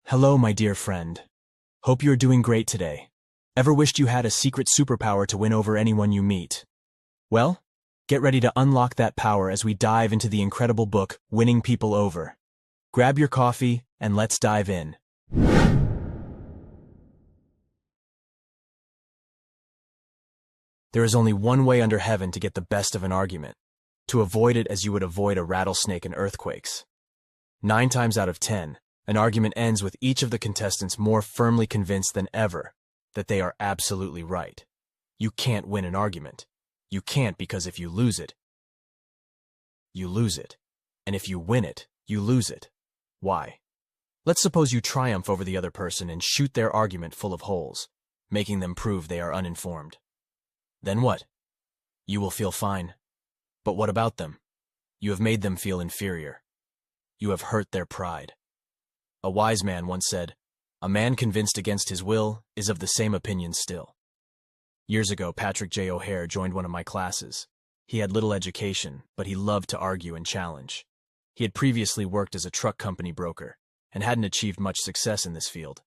Hello, my dear friend. Hope you're doing great today. Ever wished you had a secret superpower to win over anyone you meet? Well, get ready to unlock that power as we dive into the incredible book, Winning People Over. Grab your coffee, and let's dive in. There is only one way under heaven to get the best of an argument, to avoid it as you would avoid a rattlesnake in earthquakes. 9 times out of 10, an argument ends with each of the contestants more firmly convinced than ever that they are absolutely right. You can't win an argument. You can't because if you lose it, you lose it. And if you win it, you lose it. Why? Let's suppose you triumph over the other person and shoot their argument full of holes, making them prove they are uninformed. Then what? You will feel fine. But what about them? You have made them feel inferior. You have hurt their pride. A wise man once said, "A man convinced against his will is of the same opinion still." Years ago, Patrick J. O'Hare joined one of my classes. He had little education, but he loved to argue and challenge. He had previously worked as a truck company broker and hadn't achieved much success in this field.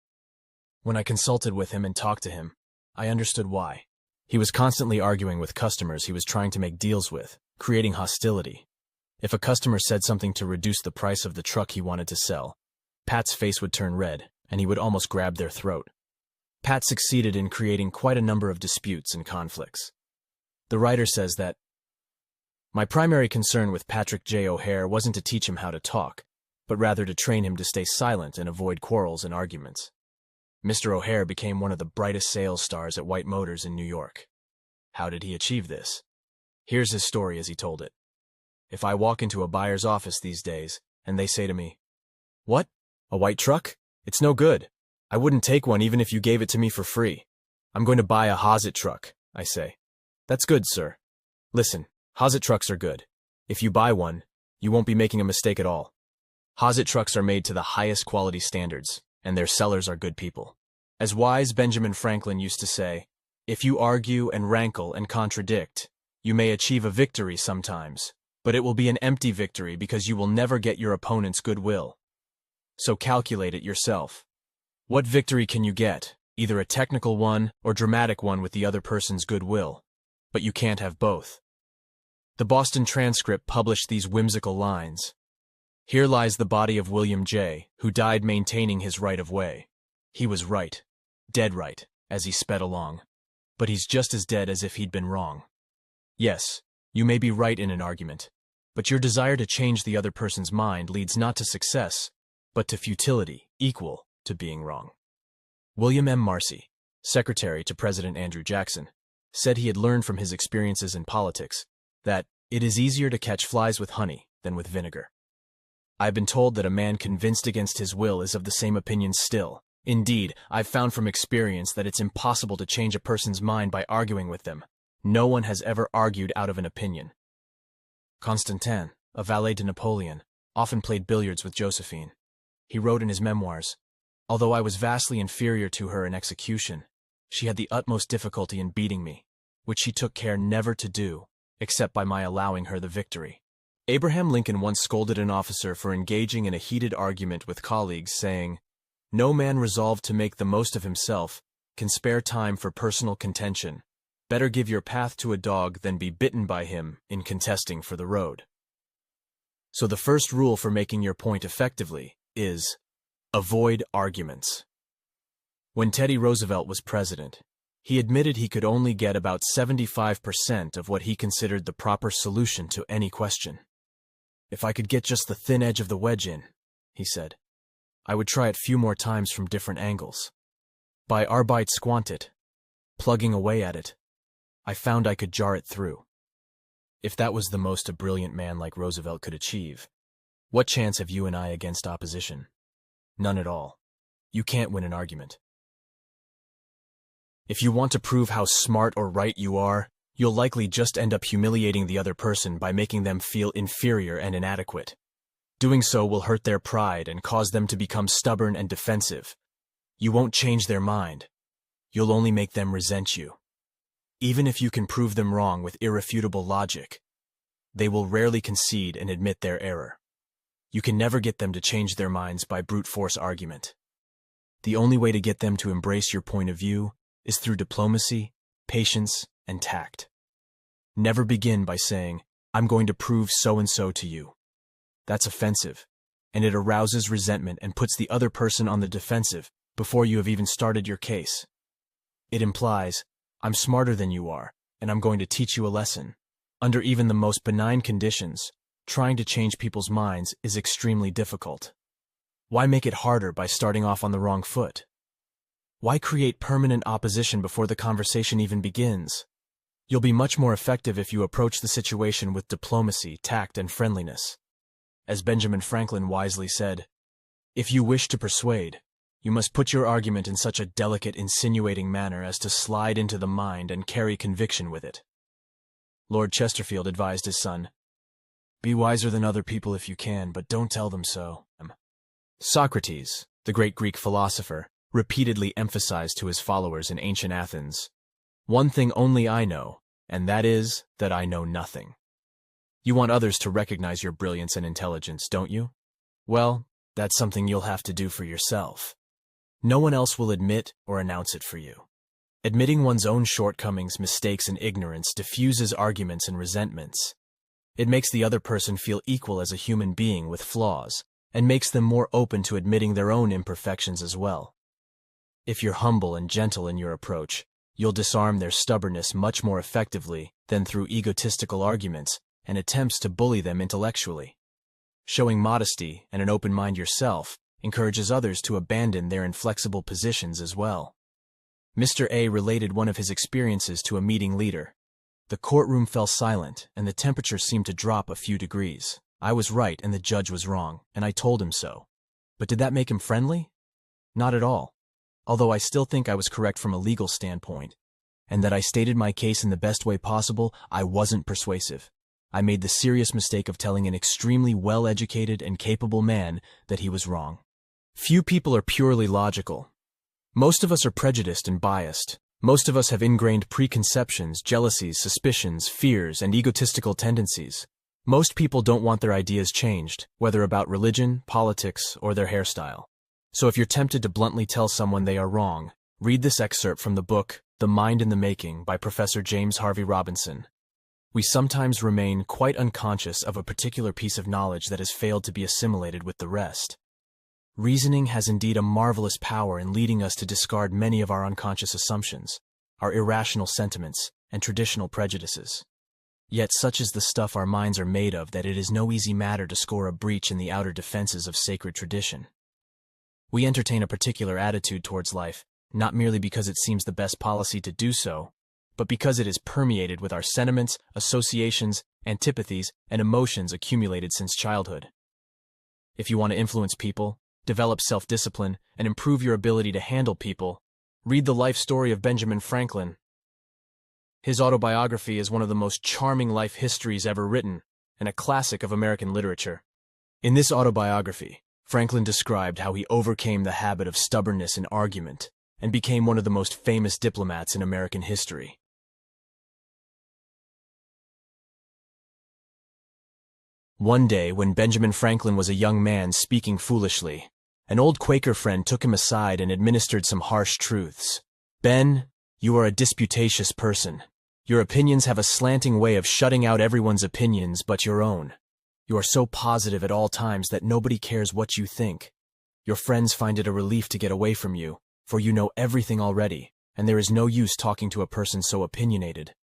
When I consulted with him and talked to him, I understood why. He was constantly arguing with customers he was trying to make deals with, creating hostility. If a customer said something to reduce the price of the truck he wanted to sell, Pat's face would turn red, and he would almost grab their throat. Pat succeeded in creating quite a number of disputes and conflicts. The writer says that, "My primary concern with Patrick J. O'Hare wasn't to teach him how to talk, but rather to train him to stay silent and avoid quarrels and arguments." Mr. O'Hare became one of the brightest sales stars at White Motors in New York. How did he achieve this? Here's his story as he told it. "If I walk into a buyer's office these days, and they say to me, 'What? A white truck? It's no good. I wouldn't take one even if you gave it to me for free. I'm going to buy a Hosit truck,' I say. 'That's good, sir. Listen, Hosit trucks are good. If you buy one, you won't be making a mistake at all. Hosit trucks are made to the highest quality standards, and their sellers are good people. As wise Benjamin Franklin used to say, if you argue and rankle and contradict, you may achieve a victory sometimes, but it will be an empty victory because you will never get your opponent's goodwill. So calculate it yourself. What victory can you get? Either a technical one or dramatic one with the other person's goodwill. But you can't have both." The Boston Transcript published these whimsical lines. "Here lies the body of William J., who died maintaining his right of way. He was right, dead right, as he sped along. But he's just as dead as if he'd been wrong." Yes, you may be right in an argument, but your desire to change the other person's mind leads not to success, but to futility, equal to being wrong. William M. Marcy, secretary to President Andrew Jackson, said he had learned from his experiences in politics that it is easier to catch flies with honey than with vinegar. I've been told that a man convinced against his will is of the same opinion still. Indeed, I've found from experience that it's impossible to change a person's mind by arguing with them. No one has ever argued out of an opinion. Constantin, a valet to Napoleon, often played billiards with Josephine. He wrote in his memoirs, "Although I was vastly inferior to her in execution, she had the utmost difficulty in beating me, which she took care never to do, except by my allowing her the victory." Abraham Lincoln once scolded an officer for engaging in a heated argument with colleagues, saying, "No man resolved to make the most of himself can spare time for personal contention. Better give your path to a dog than be bitten by him in contesting for the road." So the first rule for making your point effectively is avoid arguments. When Teddy Roosevelt was president, he admitted he could only get about 75% of what he considered the proper solution to any question. "If I could get just the thin edge of the wedge in," he said, "I would try it few more times from different angles. By arbeit squantit, plugging away at it, I found I could jar it through." If that was the most a brilliant man like Roosevelt could achieve, what chance have you and I against opposition? None at all. You can't win an argument. If you want to prove how smart or right you are, you'll likely just end up humiliating the other person by making them feel inferior and inadequate. Doing so will hurt their pride and cause them to become stubborn and defensive. You won't change their mind. You'll only make them resent you. Even if you can prove them wrong with irrefutable logic, they will rarely concede and admit their error. You can never get them to change their minds by brute force argument. The only way to get them to embrace your point of view is through diplomacy, patience, and tact. Never begin by saying, "I'm going to prove so-and-so to you." That's offensive, and it arouses resentment and puts the other person on the defensive before you have even started your case. It implies, "I'm smarter than you are, and I'm going to teach you a lesson." Under even the most benign conditions, trying to change people's minds is extremely difficult. Why make it harder by starting off on the wrong foot? Why create permanent opposition before the conversation even begins? You'll be much more effective if you approach the situation with diplomacy, tact, and friendliness. As Benjamin Franklin wisely said, "If you wish to persuade, you must put your argument in such a delicate, insinuating manner as to slide into the mind and carry conviction with it." Lord Chesterfield advised his son, "Be wiser than other people if you can, but don't tell them so." Socrates, the great Greek philosopher, repeatedly emphasized to his followers in ancient Athens, "One thing only I know, and that is that I know nothing." You want others to recognize your brilliance and intelligence, don't you? Well, that's something you'll have to do for yourself. No one else will admit or announce it for you. Admitting one's own shortcomings, mistakes, and ignorance diffuses arguments and resentments. It makes the other person feel equal as a human being with flaws, and makes them more open to admitting their own imperfections as well. If you're humble and gentle in your approach, you'll disarm their stubbornness much more effectively than through egotistical arguments and attempts to bully them intellectually. Showing modesty and an open mind yourself encourages others to abandon their inflexible positions as well. Mr. A related one of his experiences to a meeting leader. The courtroom fell silent, and the temperature seemed to drop a few degrees. I was right and the judge was wrong, and I told him so. But did that make him friendly? Not at all. Although I still think I was correct from a legal standpoint, and that I stated my case in the best way possible, I wasn't persuasive. I made the serious mistake of telling an extremely well-educated and capable man that he was wrong. Few people are purely logical. Most of us are prejudiced and biased. Most of us have ingrained preconceptions, jealousies, suspicions, fears, and egotistical tendencies. Most people don't want their ideas changed, whether about religion, politics, or their hairstyle. So if you're tempted to bluntly tell someone they are wrong, read this excerpt from the book, The Mind in the Making by Professor James Harvey Robinson. We sometimes remain quite unconscious of a particular piece of knowledge that has failed to be assimilated with the rest. Reasoning has indeed a marvelous power in leading us to discard many of our unconscious assumptions, our irrational sentiments, and traditional prejudices. Yet such is the stuff our minds are made of that it is no easy matter to score a breach in the outer defenses of sacred tradition. We entertain a particular attitude towards life, not merely because it seems the best policy to do so, but because it is permeated with our sentiments, associations, antipathies, and emotions accumulated since childhood. If you want to influence people, develop self-discipline, and improve your ability to handle people, read the life story of Benjamin Franklin. His autobiography is one of the most charming life histories ever written, and a classic of American literature. In this autobiography, Franklin described how he overcame the habit of stubbornness in argument and became one of the most famous diplomats in American history. One day, when Benjamin Franklin was a young man speaking foolishly, an old Quaker friend took him aside and administered some harsh truths. "Ben, you are a disputatious person. Your opinions have a slanting way of shutting out everyone's opinions but your own. You are so positive at all times that nobody cares what you think. Your friends find it a relief to get away from you, for you know everything already, and there is no use talking to a person so opinionated.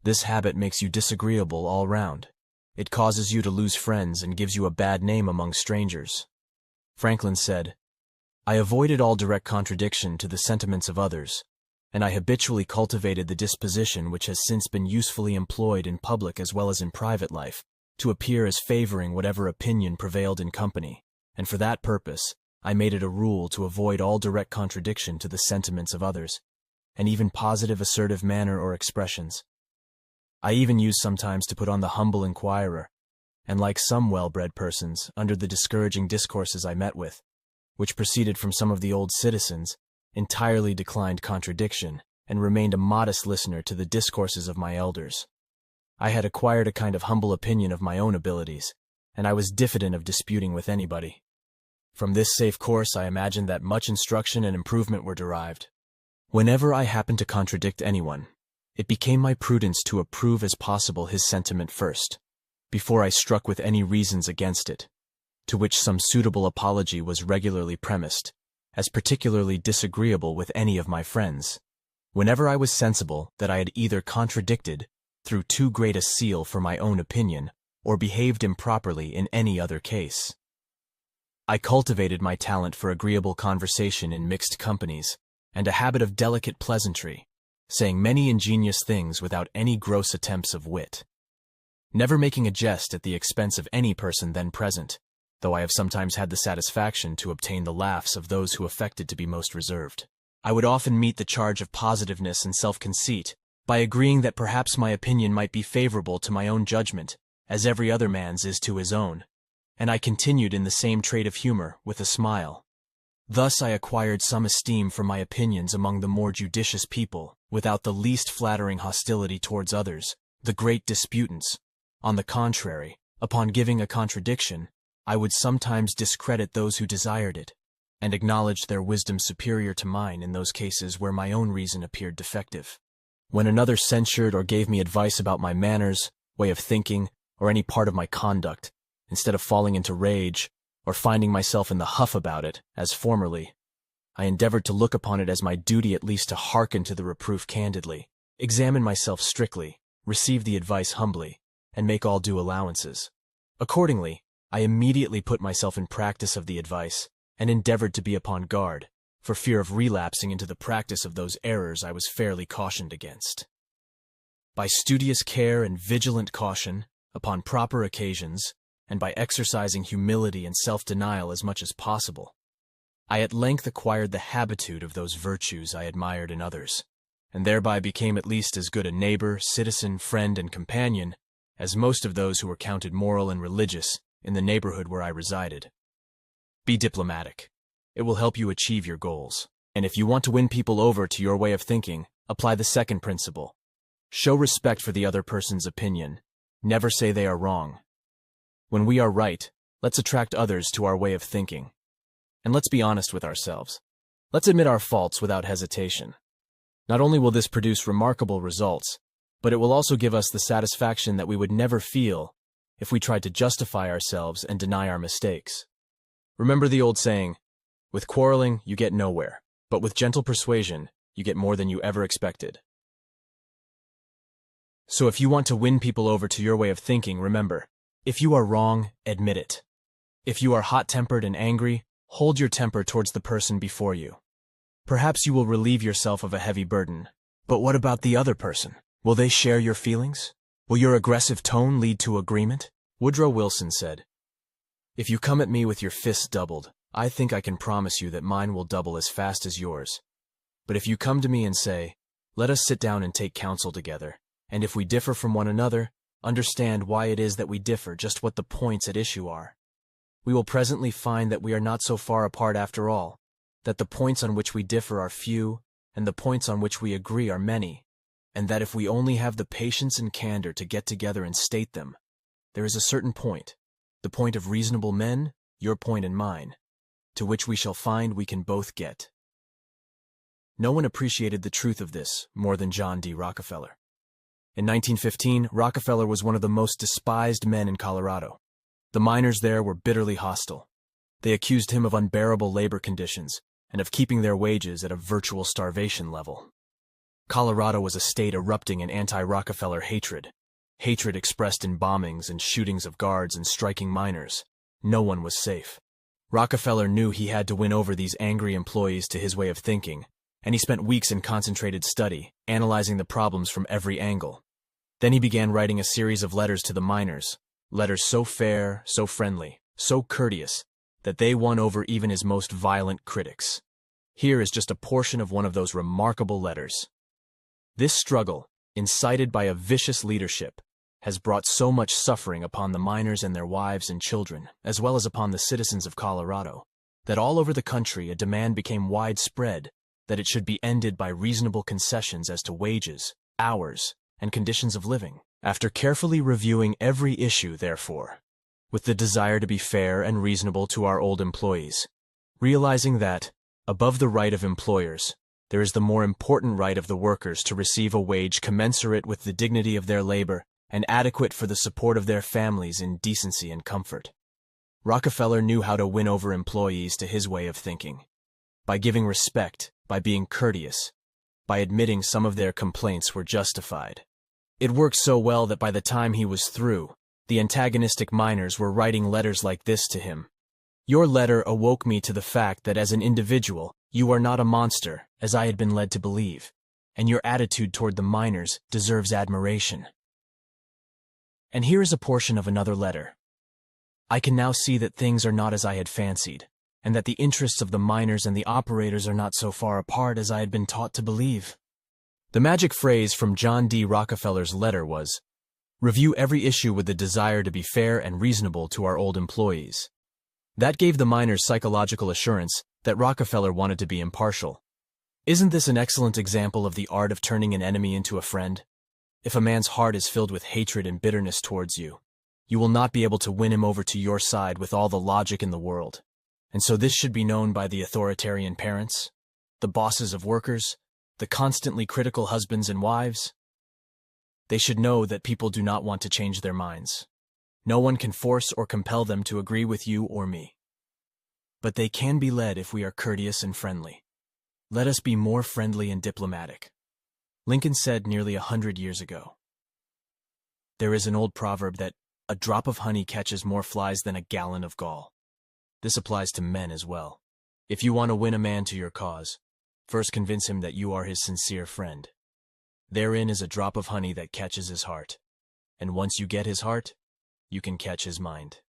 This habit makes you disagreeable all round. It causes you to lose friends and gives you a bad name among strangers." Franklin said, "I avoided all direct contradiction to the sentiments of others, and I habitually cultivated the disposition which has since been usefully employed in public as well as in private life, to appear as favoring whatever opinion prevailed in company, and for that purpose I made it a rule to avoid all direct contradiction to the sentiments of others, and even positive assertive manner or expressions. I even used sometimes to put on the humble inquirer, and like some well-bred persons, under the discouraging discourses I met with, which proceeded from some of the old citizens, entirely declined contradiction, and remained a modest listener to the discourses of my elders. I had acquired a kind of humble opinion of my own abilities, and I was diffident of disputing with anybody. From this safe course, I imagined that much instruction and improvement were derived. Whenever I happened to contradict anyone, it became my prudence to approve as possible his sentiment first, before I struck with any reasons against it, to which some suitable apology was regularly premised, as particularly disagreeable with any of my friends, whenever I was sensible that I had either contradicted through too great a zeal for my own opinion, or behaved improperly in any other case. I cultivated my talent for agreeable conversation in mixed companies, and a habit of delicate pleasantry, saying many ingenious things without any gross attempts of wit. Never making a jest at the expense of any person then present, though I have sometimes had the satisfaction to obtain the laughs of those who affected to be most reserved. I would often meet the charge of positiveness and self-conceit by agreeing that perhaps my opinion might be favorable to my own judgment, as every other man's is to his own, and I continued in the same trait of humor, with a smile. Thus I acquired some esteem for my opinions among the more judicious people, without the least flattering hostility towards others, the great disputants. On the contrary, upon giving a contradiction, I would sometimes discredit those who desired it, and acknowledge their wisdom superior to mine in those cases where my own reason appeared defective. When another censured or gave me advice about my manners, way of thinking, or any part of my conduct, instead of falling into rage, or finding myself in the huff about it, as formerly, I endeavored to look upon it as my duty at least to hearken to the reproof candidly, examine myself strictly, receive the advice humbly, and make all due allowances. Accordingly, I immediately put myself in practice of the advice, and endeavored to be upon guard, for fear of relapsing into the practice of those errors I was fairly cautioned against. By studious care and vigilant caution, upon proper occasions, and by exercising humility and self-denial as much as possible, I at length acquired the habitude of those virtues I admired in others, and thereby became at least as good a neighbor, citizen, friend, and companion as most of those who were counted moral and religious in the neighborhood where I resided. Be diplomatic. It will help you achieve your goals. And if you want to win people over to your way of thinking, apply the second principle. Show respect for the other person's opinion. Never say they are wrong. When we are right, let's attract others to our way of thinking. And let's be honest with ourselves. Let's admit our faults without hesitation. Not only will this produce remarkable results, but it will also give us the satisfaction that we would never feel if we tried to justify ourselves and deny our mistakes. Remember the old saying, with quarreling, you get nowhere, but with gentle persuasion, you get more than you ever expected. So if you want to win people over to your way of thinking, remember, if you are wrong, admit it. If you are hot-tempered and angry, hold your temper towards the person before you. Perhaps you will relieve yourself of a heavy burden. But what about the other person? Will they share your feelings? Will your aggressive tone lead to agreement? Woodrow Wilson said, "If you come at me with your fists doubled, I think I can promise you that mine will double as fast as yours. But if you come to me and say, 'Let us sit down and take counsel together, and if we differ from one another, understand why it is that we differ, just what the points at issue are,' we will presently find that we are not so far apart after all, that the points on which we differ are few, and the points on which we agree are many, and that if we only have the patience and candor to get together and state them, there is a certain point, the point of reasonable men, your point and mine, to which we shall find we can both get." No one appreciated the truth of this more than John D. Rockefeller. In 1915, Rockefeller was one of the most despised men in Colorado. The miners there were bitterly hostile. They accused him of unbearable labor conditions and of keeping their wages at a virtual starvation level. Colorado was a state erupting in anti-Rockefeller hatred expressed in bombings and shootings of guards and striking miners. No one was safe. Rockefeller knew he had to win over these angry employees to his way of thinking, and he spent weeks in concentrated study, analyzing the problems from every angle. Then he began writing a series of letters to the miners, letters so fair, so friendly, so courteous, that they won over even his most violent critics. Here is just a portion of one of those remarkable letters. This struggle, incited by a vicious leadership, has brought so much suffering upon the miners and their wives and children, as well as upon the citizens of Colorado, that all over the country a demand became widespread that it should be ended by reasonable concessions as to wages, hours, and conditions of living. After carefully reviewing every issue, therefore, with the desire to be fair and reasonable to our old employees, realizing that, above the right of employers, there is the more important right of the workers to receive a wage commensurate with the dignity of their labor and adequate for the support of their families in decency and comfort. Rockefeller knew how to win over employees to his way of thinking. By giving respect, by being courteous, by admitting some of their complaints were justified. It worked so well that by the time he was through, the antagonistic miners were writing letters like this to him. Your letter awoke me to the fact that as an individual, you are not a monster, as I had been led to believe, and your attitude toward the miners deserves admiration. And here is a portion of another letter. I can now see that things are not as I had fancied, and that the interests of the miners and the operators are not so far apart as I had been taught to believe. The magic phrase from John D. Rockefeller's letter was, "Review every issue with the desire to be fair and reasonable to our old employees." That gave the miners psychological assurance that Rockefeller wanted to be impartial. Isn't this an excellent example of the art of turning an enemy into a friend? If a man's heart is filled with hatred and bitterness towards you, you will not be able to win him over to your side with all the logic in the world. And so this should be known by the authoritarian parents, the bosses of workers, the constantly critical husbands and wives. They should know that people do not want to change their minds. No one can force or compel them to agree with you or me. But they can be led if we are courteous and friendly. Let us be more friendly and diplomatic. Lincoln said nearly 100 years ago. There is an old proverb that a drop of honey catches more flies than a gallon of gall. This applies to men as well. If you want to win a man to your cause, first convince him that you are his sincere friend. Therein is a drop of honey that catches his heart. And once you get his heart, you can catch his mind.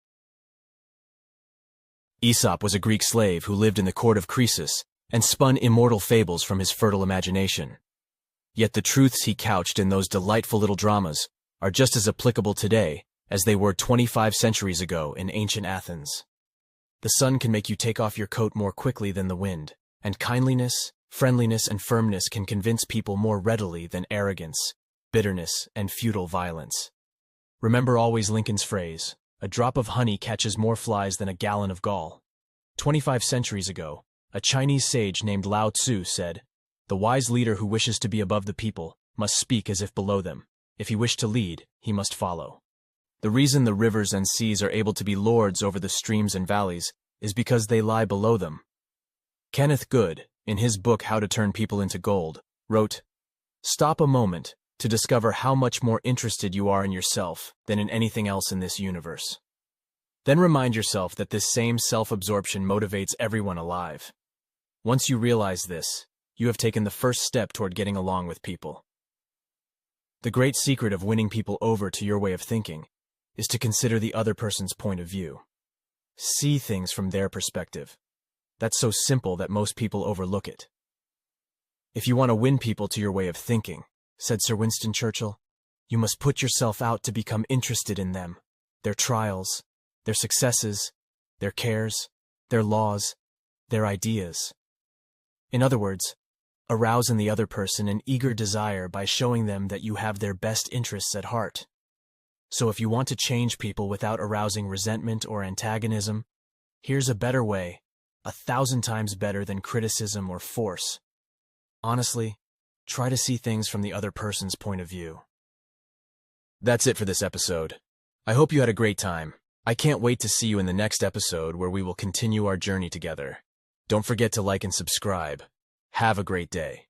Aesop was a Greek slave who lived in the court of Croesus and spun immortal fables from his fertile imagination. Yet the truths he couched in those delightful little dramas are just as applicable today as they were 25 centuries ago in ancient Athens. The sun can make you take off your coat more quickly than the wind, and kindliness, friendliness, and firmness can convince people more readily than arrogance, bitterness, and futile violence. Remember always Lincoln's phrase, "A drop of honey catches more flies than a gallon of gall." 25 centuries ago, a Chinese sage named Lao Tzu said, "The wise leader who wishes to be above the people must speak as if below them. If he wished to lead, he must follow." The reason the rivers and seas are able to be lords over the streams and valleys is because they lie below them. Kenneth Good, in his book How to Turn People into Gold, wrote, "Stop a moment to discover how much more interested you are in yourself than in anything else in this universe. Then remind yourself that this same self-absorption motivates everyone alive. Once you realize this, you have taken the first step toward getting along with people." The great secret of winning people over to your way of thinking is to consider the other person's point of view. See things from their perspective. That's so simple that most people overlook it. If you want to win people to your way of thinking, said Sir Winston Churchill, you must put yourself out to become interested in them, their trials, their successes, their cares, their laws, their ideas. In other words, arouse in the other person an eager desire by showing them that you have their best interests at heart. So if you want to change people without arousing resentment or antagonism, here's a better way, 1,000 times better than criticism or force. Honestly, try to see things from the other person's point of view. That's it for this episode. I hope you had a great time. I can't wait to see you in the next episode where we will continue our journey together. Don't forget to like and subscribe. Have a great day.